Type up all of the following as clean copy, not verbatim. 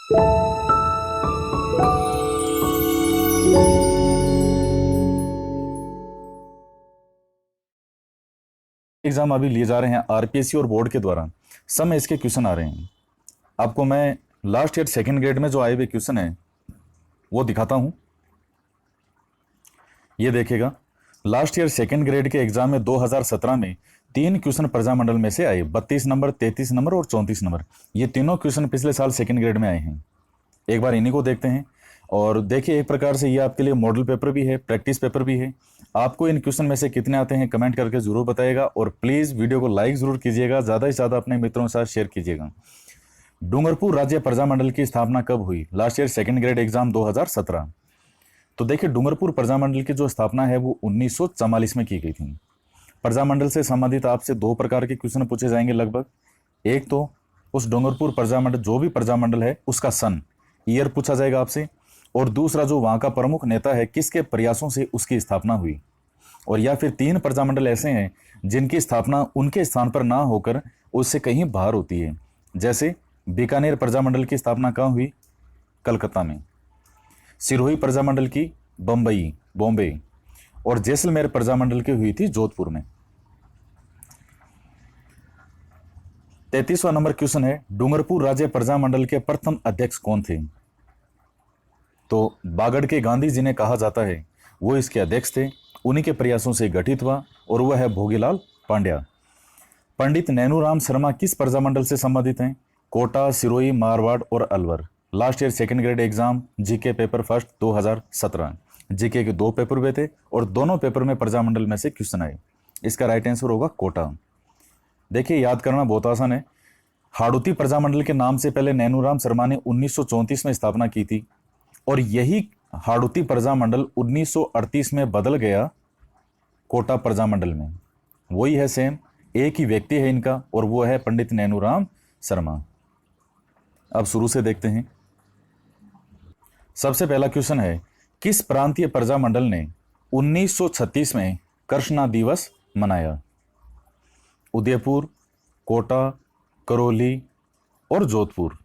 Exam अभी लिए जा रहे हैं आरपीएससी और बोर्ड के द्वारा। सब में इसके क्वेश्चन आ रहे हैं। आपको मैं लास्ट ईयर सेकंड ग्रेड में जो आए हुए क्वेश्चन है वो दिखाता हूं। ये देखिएगा, लास्ट ईयर सेकंड ग्रेड के एग्जाम में 2017 में 3 क्वेश्चन प्रजामंडल में से आए, 32 नंबर, 33 नंबर और 34 नंबर। ये तीनों क्वेश्चन पिछले साल सेकंड ग्रेड में आए हैं। एक बार इन्हीं को देखते हैं। और देखिए, एक प्रकार से ये आपके लिए मॉडल पेपर भी है, प्रैक्टिस पेपर भी है। आपको इन क्वेश्चन में से कितने आते हैं कमेंट करके जरूर बताइएगा, और प्लीज़ वीडियो को लाइक जरूर कीजिएगा, ज़्यादा से ज़्यादा अपने मित्रों के साथ शेयर कीजिएगा। डूंगरपुर राज्य प्रजामंडल की स्थापना कब हुई? Last year second grade exam 2017। तो देखिए, डूंगरपुर प्रजामंडल की जो स्थापना है वो 1944 में की गई थी। प्रजामंडल से संबंधित आपसे 2 प्रकार के क्वेश्चन पूछे जाएंगे लगभग। एक तो उस डूंगरपुर प्रजामंडल, जो भी प्रजामंडल है उसका सन, ईयर पूछा जाएगा आपसे। और दूसरा, जो वहां का प्रमुख नेता है, किसके प्रयासों से उसकी स्थापना हुई। और या फिर 3 प्रजामंडल ऐसे हैं जिनकी स्थापना उनके स्थान पर ना होकर उससे कहीं बाहर होती है। जैसे बीकानेर प्रजामंडल की स्थापना कहाँ हुई? कलकत्ता में। सिरोही प्रजामंडल की बम्बई, बॉम्बे। और जैसलमेर प्रजामंडल की हुई थी जोधपुर में। 33वां नंबर क्वेश्चन है, डूंगरपुर राज्य प्रजामंडल के प्रथम अध्यक्ष कौन थे? तो बागड़ के गांधी जिन्हें कहा जाता है वो इसके अध्यक्ष थे। उन्हीं के प्रयासों से गठित हुआ, और वह है भोगीलाल पांड्या। पंडित नैनूराम शर्मा किस प्रजामंडल से संबंधित हैं? कोटा, सिरोही, मारवाड़ और Alwar. Last year second grade exam GK paper first 2017, GK के 2 पेपर हुए थे और दोनों पेपर में प्रजामंडल में से क्वेश्चन आए। इसका राइट आंसर होगा कोटा। देखिए, याद करना बहुत आसान है। हाड़ौती प्रजामंडल के नाम से पहले नैनूराम शर्मा ने 1934 में स्थापना की थी, और यही हाड़ौती प्रजामंडल 1938 में बदल गया कोटा प्रजामंडल में। वही है, सेम एक ही व्यक्ति है इनका, और वो है पंडित नैनूराम शर्मा। अब शुरू से देखते हैं। सबसे पहला क्वेश्चन है, किस प्रांतीय प्रजामंडल ने 1936 में कृष्णा दिवस मनाया? उदयपुर, कोटा, करौली और जोधपुर।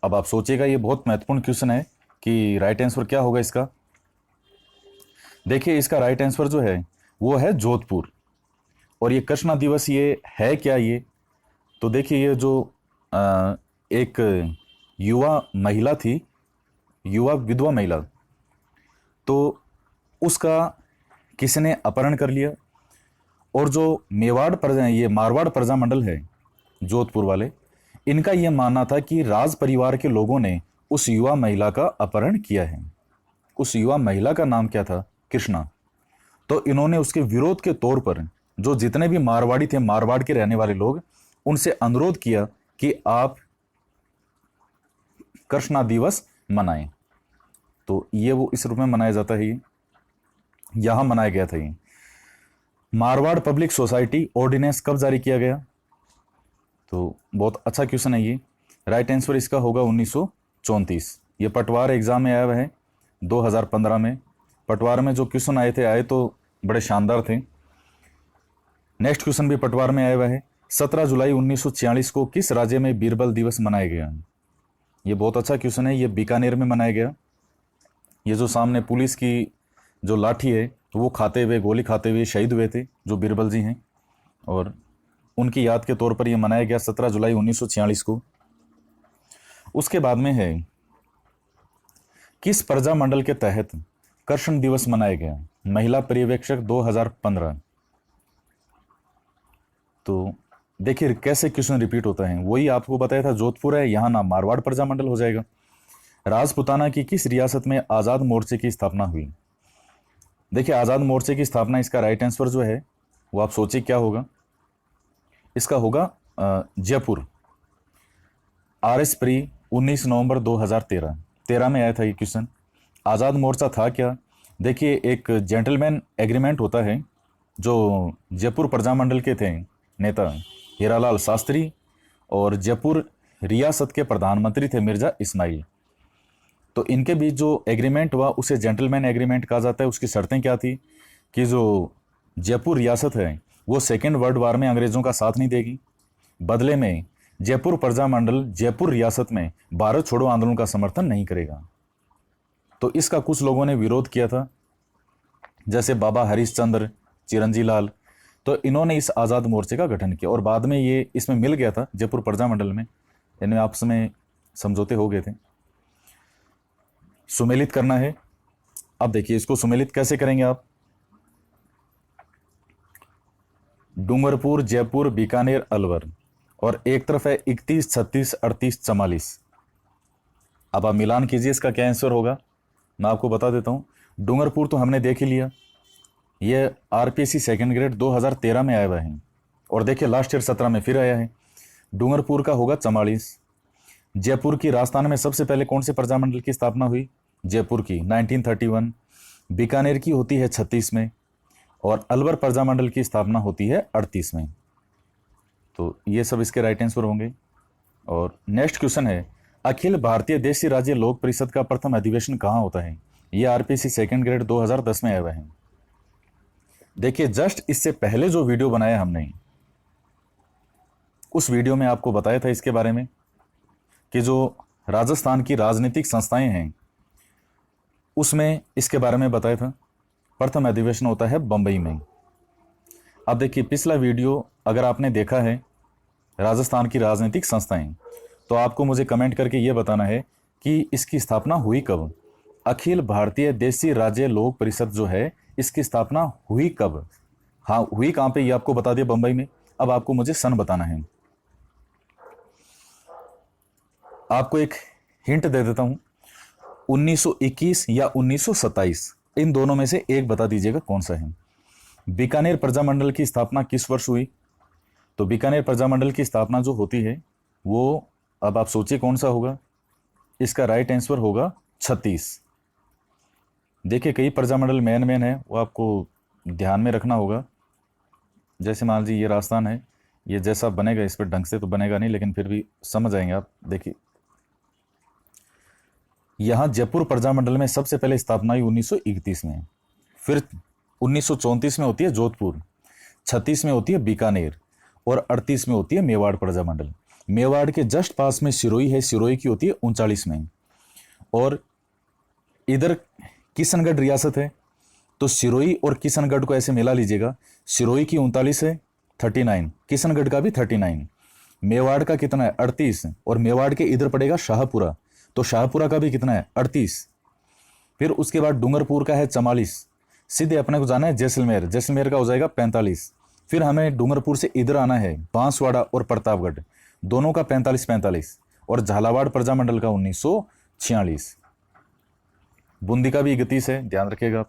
अब आप सोचिएगा, ये बहुत महत्वपूर्ण क्वेश्चन है कि राइट आंसर क्या होगा इसका। देखिए, इसका राइट आंसर जो है वो है जोधपुर। और ये कृष्णा दिवस ये है क्या? ये तो देखिए, ये जो एक युवा महिला थी, युवा विधवा महिला, तो उसका किसने अपहरण कर लिया। और जो ये मारवाड़ प्रजामंडल है, जोधपुर वाले, इनका यह मानना था कि राज परिवार के लोगों ने उस युवा महिला का अपहरण किया है। उस युवा महिला का नाम क्या था? कृष्णा। तो इन्होंने उसके विरोध के तौर पर जो जितने भी मारवाड़ी थे, मारवाड़ के रहने वाले लोग, उनसे अनुरोध किया कि आप कृष्णा दिवस मनाएं। तो ये वो इस रूप में मनाया जाता है। ये यहां मनाया गया था। ये मारवाड़ पब्लिक सोसाइटी ऑर्डिनेंस कब जारी किया गया? तो बहुत अच्छा क्वेश्चन है ये। राइट आंसर इसका होगा 1934। ये पटवार एग्जाम में आया हुआ है 2015 में। पटवार में जो क्वेश्चन आए तो बड़े शानदार थे। नेक्स्ट क्वेश्चन भी पटवार में आया हुआ है। 17 जुलाई 1946 को किस राज्य में बीरबल दिवस मनाया गया? ये बहुत अच्छा क्वेश्चन है। ये बीकानेर में मनाया गया। ये जो सामने पुलिस की जो लाठी है वो खाते हुए, गोली खाते हुए शहीद हुए थे, जो बीरबल जी हैं, और उनकी याद के तौर पर यह मनाया गया 17 जुलाई 1946 को। उसके बाद में है, किस प्रजामंडल के तहत कृष्ण दिवस मनाया गया? महिला पर्यवेक्षक 2015। तो देखिए कैसे क्वेश्चन रिपीट होता है। वही आपको बताया था, जोधपुर है, यहां ना मारवाड़ प्रजामंडल हो जाएगा। राजपुताना की किस रियासत में आजाद मोर्चे की स्थापना हुई? देखिए, आजाद मोर्चे की स्थापना, इसका राइट आंसर जो है वो आप सोचिए क्या होगा। इसका होगा जयपुर। RS प्री 19 नवंबर 2013 में आया था ये क्वेश्चन। आज़ाद मोर्चा था क्या? देखिए, एक जेंटलमैन एग्रीमेंट होता है जो जयपुर प्रजामंडल के थे नेता हीरालाल शास्त्री, और जयपुर रियासत के प्रधानमंत्री थे मिर्जा इस्माइल। तो इनके बीच जो एग्रीमेंट हुआ उसे जेंटलमैन एग्रीमेंट कहा जाता है। उसकी शर्तें क्या थी कि जो जयपुर रियासत है वो सेकेंड वर्ल्ड वार में अंग्रेज़ों का साथ नहीं देगी, बदले में जयपुर प्रजामंडल जयपुर रियासत में भारत छोड़ो आंदोलन का समर्थन नहीं करेगा। तो इसका कुछ लोगों ने विरोध किया था, जैसे बाबा हरिश्चंद्र, चिरंजी लाल। तो इन्होंने इस आज़ाद मोर्चे का गठन किया और बाद में ये इसमें मिल गया था जयपुर प्रजामंडल में, इनमें आपस में समझौते हो गए थे। सुमेलित करना है। अब देखिए इसको सुमेलित कैसे करेंगे आप। डूंगरपुर, जयपुर, बीकानेर, अलवर, और एक तरफ है 31, 36, 38, 44। अब आप मिलान कीजिए, इसका क्या आंसर होगा मैं आपको बता देता हूं। डूंगरपुर तो हमने देख ही लिया, ये आरपीएससी सेकंड ग्रेड 2013 में आया हुआ है, और देखिए लास्ट ईयर 17 में फिर आया है। डूंगरपुर का होगा 44। जयपुर की राजस्थान में सबसे पहले कौन से प्रजामंडल की स्थापना हुई? जयपुर की 1931। बीकानेर की होती है 36 में, और अलवर प्रजामंडल की स्थापना होती है 38 में। तो ये सब इसके राइट आंसर होंगे। और नेक्स्ट क्वेश्चन है, अखिल भारतीय देशी राज्य लोक परिषद का प्रथम अधिवेशन कहाँ होता है? ये आरपीएससी सेकंड ग्रेड 2010 में आया हुआ है। देखिए जस्ट इससे पहले जो वीडियो बनाया हमने, उस वीडियो में आपको बताया था इसके बारे में कि जो राजस्थान की राजनीतिक संस्थाएं हैं उसमें इसके बारे में बताया था। प्रथम अधिवेशन होता है बंबई में। अब देखिए पिछला वीडियो अगर आपने देखा है राजस्थान की राजनीतिक संस्थाएं, तो आपको मुझे कमेंट करके ये बताना है कि इसकी स्थापना हुई कब। अखिल भारतीय देशी राज्य लोक परिषद जो है इसकी स्थापना हुई कब? हाँ हुई कहाँ पे, ये आपको बता दिया बंबई में। अब आपको मुझे सन बताना है। आपको एक हिंट दे देता हूं, 1921 या 1927, इन दोनों में से एक बता दीजिएगा कौन सा है। बीकानेर प्रजामंडल की स्थापना किस वर्ष हुई? तो बीकानेर प्रजामंडल की स्थापना जो होती है वो, अब आप सोचिए कौन सा होगा। इसका राइट आंसर होगा 36। देखिए कई प्रजामंडल मेन है, वो आपको ध्यान में रखना होगा। जैसे मान लीजिए ये राजस्थान है, ये जैसा बनेगा इस पर ढंग से तो बनेगा नहीं, लेकिन फिर भी समझ आएंगे आप। देखिए यहाँ जयपुर प्रजामंडल में सबसे पहले स्थापना हुई 1931 में, फिर 1934 में होती है जोधपुर, 36 में होती है बीकानेर, और 38 में होती है मेवाड़ प्रजामंडल। मेवाड़ के जस्ट पास में सिरोही है, सिरोही की होती है 39 में। और इधर किशनगढ़ रियासत है, तो सिरोही और किशनगढ़ को ऐसे मिला लीजिएगा। सिरोही की 39 है, 39, किशनगढ़ का भी 39, मेवाड़ का कितना है 38, और मेवाड़ के इधर पड़ेगा शाहपुरा, तो शाहपुरा का भी कितना है 38। फिर उसके बाद डूंगरपुर का है 44, सीधे अपने को जाना है जैसलमेर, जैसलमेर का हो जाएगा 45। फिर हमें डूंगरपुर से इधर आना है बांसवाड़ा और प्रतापगढ़, दोनों का 45-45, और झालावाड़ प्रजामंडल का 1946। बूंदी का भी 31 है, ध्यान रखिएगा।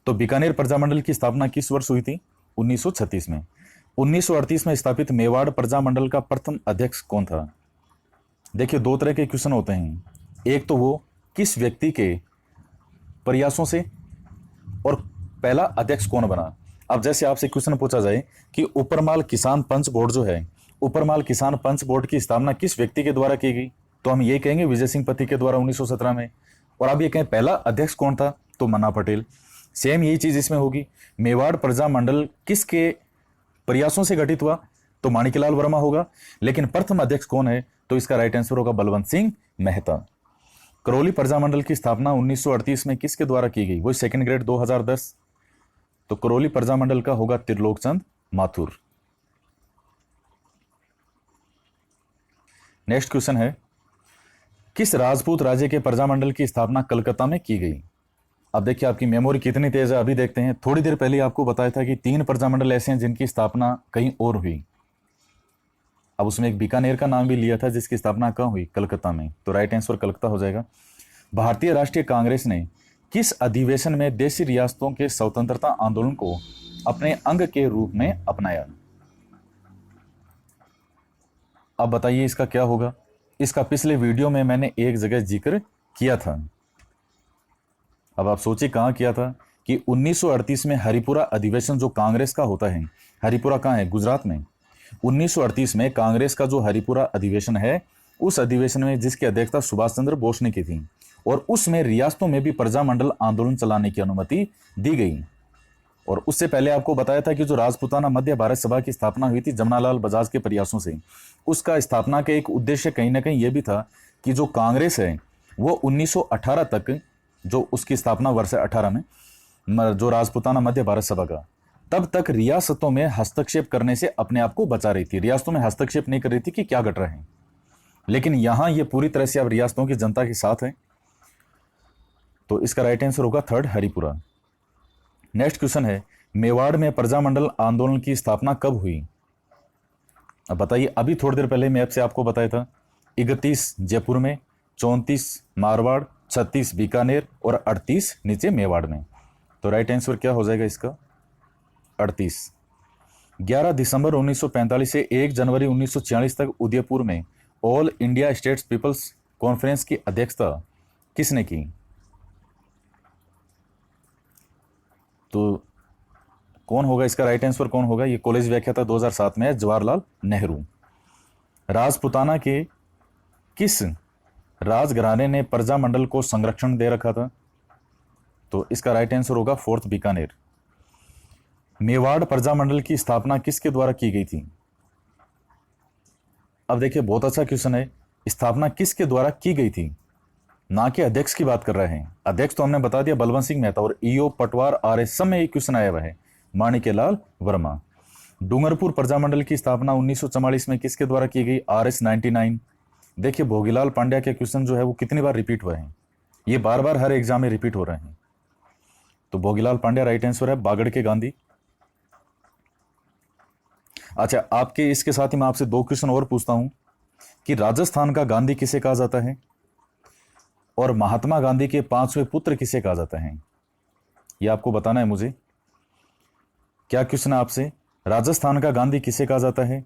तो बीकानेर प्रजामंडल की स्थापना किस वर्ष हुई थी? 1936 में। 1938 में स्थापित मेवाड़ प्रजामंडल का प्रथम अध्यक्ष कौन था? देखिए दो तरह के क्वेश्चन होते हैं, एक तो वो किस व्यक्ति के प्रयासों से, और पहला अध्यक्ष कौन बना। अब जैसे आपसे क्वेश्चन पूछा जाए कि उपरमाल किसान पंच बोर्ड जो है, उपरमाल किसान पंच बोर्ड की स्थापना किस व्यक्ति के द्वारा की गई, तो हम ये कहेंगे विजय सिंह पति के द्वारा 1917 में। और आप ये कहें पहला अध्यक्ष कौन था, तो मन्ना पटेल। सेम यही चीज इसमें होगी। मेवाड़ प्रजामंडल किसके प्रयासों से गठित हुआ, तो माणिकलाल वर्मा होगा। लेकिन प्रथम अध्यक्ष कौन है, तो इसका राइट आंसर होगा बलवंत सिंह मेहता। करौली प्रजामंडल की स्थापना 1938 में किसके द्वारा की गई, वो सेकंड ग्रेड 2010, तो करौली प्रजामंडल का होगा त्रिलोकचंद माथुर। नेक्स्ट क्वेश्चन है, किस राजपूत राज्य के प्रजामंडल की स्थापना कलकत्ता में की गई? अब देखिए आपकी मेमोरी कितनी तेज है, अभी देखते हैं। थोड़ी देर पहले आपको बताया था कि 3 प्रजामंडल ऐसे हैं जिनकी स्थापना कहीं और हुई। अब उसमें एक बीकानेर का नाम भी लिया था जिसकी स्थापना कहाँ हुई, कलकत्ता में, तो राइट आंसर कलकत्ता हो जाएगा। भारतीय राष्ट्रीय कांग्रेस ने किस अधिवेशन में देशी रियासतों के स्वतंत्रता आंदोलन को अपने अंग के रूप में अपनाया? अब बताइए इसका क्या होगा। इसका पिछले वीडियो में मैंने एक जगह जिक्र किया था। अब आप सोचिए कहाँ किया था कि 1938 में हरिपुरा अधिवेशन जो कांग्रेस का होता है, हरिपुरा कहाँ है, गुजरात में। 1938 में कांग्रेस का जो हरिपुरा अधिवेशन है, उस अधिवेशन में जिसकी अध्यक्षता सुभाष चंद्र बोस ने की थी, और उसमें रियासतों में भी प्रजामंडल आंदोलन चलाने की अनुमति दी गई। और उससे पहले आपको बताया था कि जो राजपूताना मध्य भारत सभा की स्थापना हुई थी जमनालाल बजाज के प्रयासों से, उसका स्थापना का एक उद्देश्य कहीं ना कहीं यह भी था कि जो कांग्रेस है वो 1918 तक, जो उसकी स्थापना वर्ष 18 में, जो राजपूताना मध्य भारत सभा का, तब तक रियासतों में हस्तक्षेप करने से अपने आप को बचा रही थी। रियासतों में हस्तक्षेप नहीं कर रही थी कि क्या घट रहा है, लेकिन यहां ये पूरी तरह से अब रियासतों की जनता के साथ है। तो इसका राइट आंसर होगा थर्ड, हरिपुरा। नेक्स्ट क्वेश्चन है, मेवाड़ में प्रजामंडल आंदोलन की स्थापना कब हुई? अब बताइए, अभी थोड़ी देर पहले मैप से आपको बताया था 31 जयपुर में, 34 मारवाड़, 36 बीकानेर और 38 नीचे मेवाड़ में। तो राइट आंसर क्या हो जाएगा इसका? 38। 11 दिसंबर 1945 से 1 जनवरी 1946 तक उदयपुर में All India States People's Conference की अध्यक्षता किसने की? तो कौन होगा इसका राइट आंसर? कौन होगा? ये कॉलेज व्याख्याता 2007 में है, जवाहरलाल नेहरू। राजपुताना के किस राजघराने ने प्रजामंडल को संरक्षण दे रखा था? तो इसका राइट आंसर होगा फोर्थ, बीकानेर। मेवाड़ प्रजामंडल की स्थापना किसके द्वारा की गई थी? अब देखिए, बहुत अच्छा क्वेश्चन है, स्थापना किसके द्वारा की गई थी, ना कि अध्यक्ष की बात कर रहे हैं। अध्यक्ष तो हमने बता दिया बलवंत सिंह मेहता, और ईओ पटवार आरएस सब में एक क्वेश्चन आया हुआ है, माणिक्यलाल वर्मा। डूंगरपुर प्रजामंडल की स्थापना 1944 में किसके द्वारा की गई? RS 99। देखिए, भोगीलाल पांड्या के क्वेश्चन जो है वो कितनी बार रिपीट हुए हैं, ये बार बार हर एग्जाम में रिपीट हो रहे हैं। तो भोगीलाल पांड्या राइट आंसर है। बागड़ के गांधी। अच्छा, आपके इसके साथ ही मैं आपसे 2 क्वेश्चन और पूछता हूं कि राजस्थान का गांधी किसे कहा जाता है और महात्मा गांधी के 5वें पुत्र किसे कहा जाता है? यह आपको बताना है मुझे। क्या क्वेश्चन है आपसे? राजस्थान का गांधी किसे कहा जाता है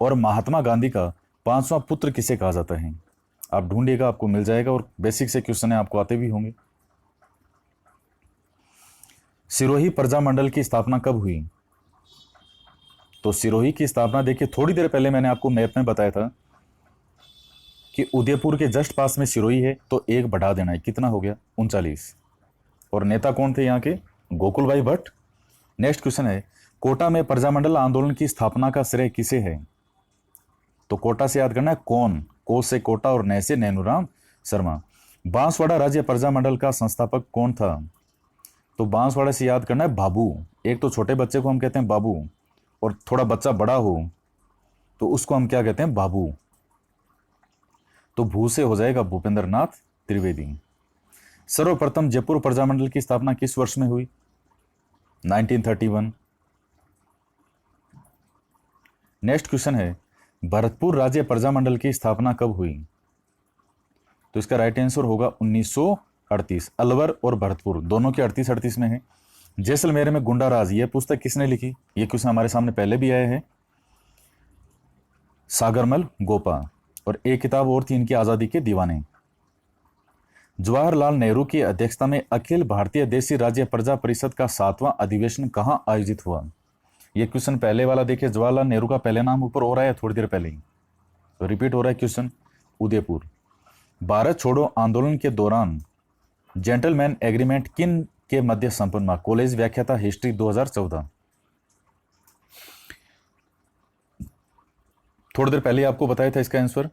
और महात्मा गांधी का 5वां पुत्र किसे कहा जाता है? आप ढूंढिएगा, आपको मिल जाएगा, और बेसिक से क्वेश्चन है, आपको आते भी होंगे। सिरोही प्रजामंडल की स्थापना कब हुई? तो सिरोही की स्थापना, देखिए थोड़ी देर पहले मैंने आपको मैप में बताया था कि उदयपुर के जस्ट पास में सिरोही है, तो 1 बढ़ा देना है, कितना हो गया? 39। और नेता कौन थे यहाँ के? गोकुल भाई भट्ट। नेक्स्ट क्वेश्चन है, कोटा में प्रजामंडल आंदोलन की स्थापना का श्रेय किसे है? तो कोटा से याद करना है कौन, को से कोटा और नए से नैनूराम शर्मा। बांसवाड़ा राज्य प्रजामंडल का संस्थापक कौन था? तो बांसवाड़ा से याद करना है बाबू। एक तो छोटे बच्चे को हम कहते हैं बाबू, और थोड़ा बच्चा बड़ा हो तो उसको हम क्या कहते हैं? बाबू। तो भू से हो जाएगा भूपेंद्र नाथ त्रिवेदी। सर्वप्रथम जयपुर प्रजामंडल की स्थापना किस वर्ष में हुई? 1931। नेक्स्ट क्वेश्चन है, भरतपुर राज्य प्रजामंडल की स्थापना कब हुई? तो इसका राइट आंसर होगा 1938। अलवर और भरतपुर दोनों के 38 में है। जैसलमेर में गुंडा राज, यह पुस्तक किसने लिखी? यह क्वेश्चन हमारे सामने पहले भी आया है, सागरमल गोपा। और एक किताब और थी इनकी, आजादी के दीवाने। जवाहरलाल नेहरू की अध्यक्षता में अखिल भारतीय देशी राज्य प्रजा परिषद का 7वां अधिवेशन कहां आयोजित हुआ? यह क्वेश्चन पहले वाला देखिए, जवाहरलाल नेहरू का पहले नाम ऊपर हो रहा है थोड़ी देर पहले ही, तो रिपीट हो रहा है क्वेश्चन। उदयपुर। भारत छोड़ो आंदोलन के दौरान जेंटलमैन एग्रीमेंट किन के मध्य संपन्न हुआ? कॉलेज व्याख्याता हिस्ट्री 2014। थोड़ी देर पहले आपको बताया था इसका आंसर।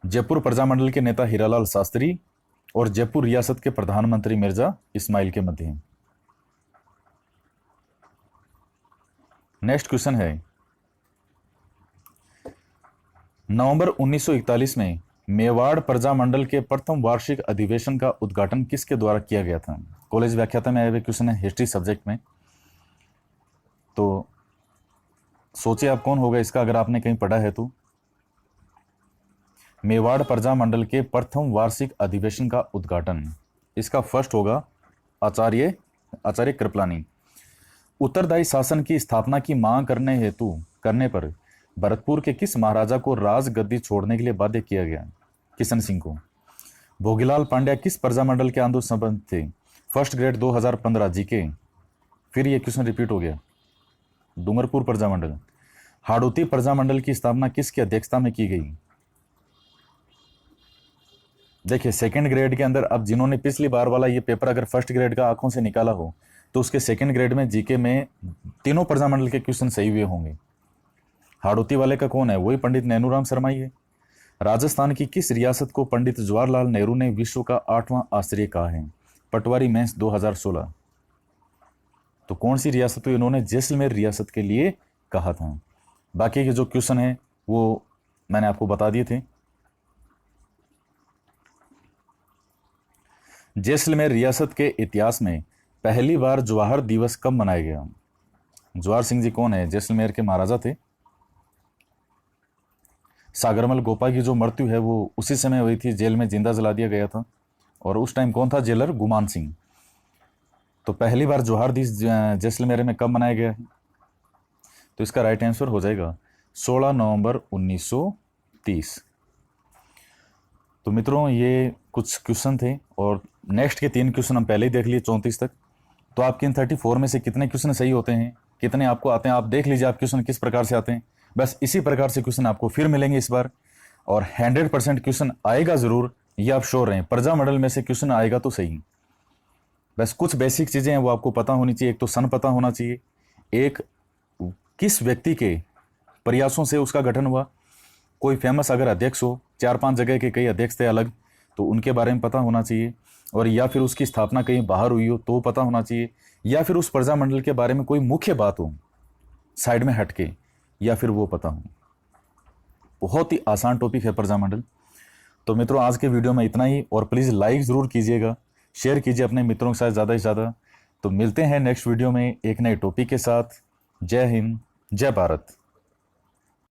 जयपुर प्रजामंडल के नेता हीरालाल शास्त्री और जयपुर रियासत के प्रधानमंत्री मिर्जा इस्माइल के मध्य। नेक्स्ट क्वेश्चन है, नवंबर 1941 में मेवाड़ प्रजामंडल के प्रथम वार्षिक अधिवेशन का उद्घाटन किसके द्वारा किया गया था? कॉलेज व्याख्याता में आए हुए क्वेश्चन है हिस्ट्री सब्जेक्ट में। तो सोचिए आप कौन होगा इसका, अगर आपने कहीं पढ़ा है तो। मेवाड़ प्रजामंडल के प्रथम वार्षिक अधिवेशन का उद्घाटन, इसका फर्स्ट होगा आचार्य कृपलानी। उत्तरदायी शासन की स्थापना की मांग करने पर भरतपुर के किस महाराजा को राजगद्दी छोड़ने के लिए बाध्य किया गया? किशन सिंह को। भोगीलाल पांड्या किस प्रजामंडल के आंदोलन संबंध थे? First grade 2015 GK. फिर ये क्वेश्चन रिपीट हो गया, डूंगरपुर प्रजामंडल। हाड़ौती प्रजामंडल की स्थापना किसकी अध्यक्षता में की गई? देखिए, सेकंड ग्रेड के अंदर अब जिन्होंने पिछली बार वाला ये पेपर अगर फर्स्ट ग्रेड का आंखों से निकाला हो तो उसके सेकंड ग्रेड में जीके में तीनों प्रजामंडल के क्वेश्चन सही हुए होंगे। हाड़ौती वाले का कौन है? वही पंडित नैनूराम शर्मा ही है। राजस्थान की किस रियासत को पंडित जवाहरलाल नेहरू ने विश्व का 8वां आश्चर्य कहा है? पटवारी मेंस 2016। तो कौन सी रियासत को इन्होंने जैसलमेर रियासत के लिए कहा था? बाकी के जो क्वेश्चन है वो मैंने आपको बता दिए थे। जैसलमेर रियासत के इतिहास में पहली बार जवाहर दिवस कब मनाया गया? जवाहर सिंह जी कौन है? जैसलमेर के महाराजा थे। सागरमल गोपा की जो मृत्यु है वो उसी समय हुई थी, जेल में जिंदा जला दिया गया था। और उस टाइम कौन था जेलर? गुमान सिंह। तो पहली बार जवाहर दिवस जैसलमेर में कब मनाया गया है? तो इसका राइट आंसर हो जाएगा 16 नवंबर 1930। तो मित्रों ये कुछ क्वेश्चन थे और नेक्स्ट के 3 क्वेश्चन हम पहले ही देख लिए 34 तक। तो आपके इन 34 में से कितने क्वेश्चन सही होते हैं, कितने आपको आते हैं, आप देख लीजिए आप क्वेश्चन किस प्रकार से आते हैं। बस इसी प्रकार से क्वेश्चन आपको फिर मिलेंगे इस बार, और 100% क्वेश्चन आएगा जरूर, ये आप श्योर रहें। प्रजामंडल में से क्वेश्चन आएगा तो सही। बस कुछ बेसिक चीजें हैं वो आपको पता होनी चाहिए। एक तो सन पता होना चाहिए, एक किस व्यक्ति के प्रयासों से उसका गठन हुआ। कोई फेमस अगर अध्यक्ष हो, 4-5 जगह के कई अध्यक्ष थे अलग, तो उनके बारे में पता होना चाहिए। और या फिर उसकी स्थापना कहीं बाहर हुई हो तो पता होना चाहिए, या फिर उस प्रजामंडल के बारे में कोई मुख्य बात हो साइड में हटके, या फिर वो पता हो। बहुत ही आसान टॉपिक है प्रजामंडल। तो मित्रों आज के वीडियो में इतना ही, और प्लीज़ लाइक ज़रूर कीजिएगा, शेयर कीजिए अपने मित्रों के साथ ज़्यादा से ज़्यादा। तो मिलते हैं नेक्स्ट वीडियो में एक नए टॉपिक के साथ। जय हिंद, जय भारत।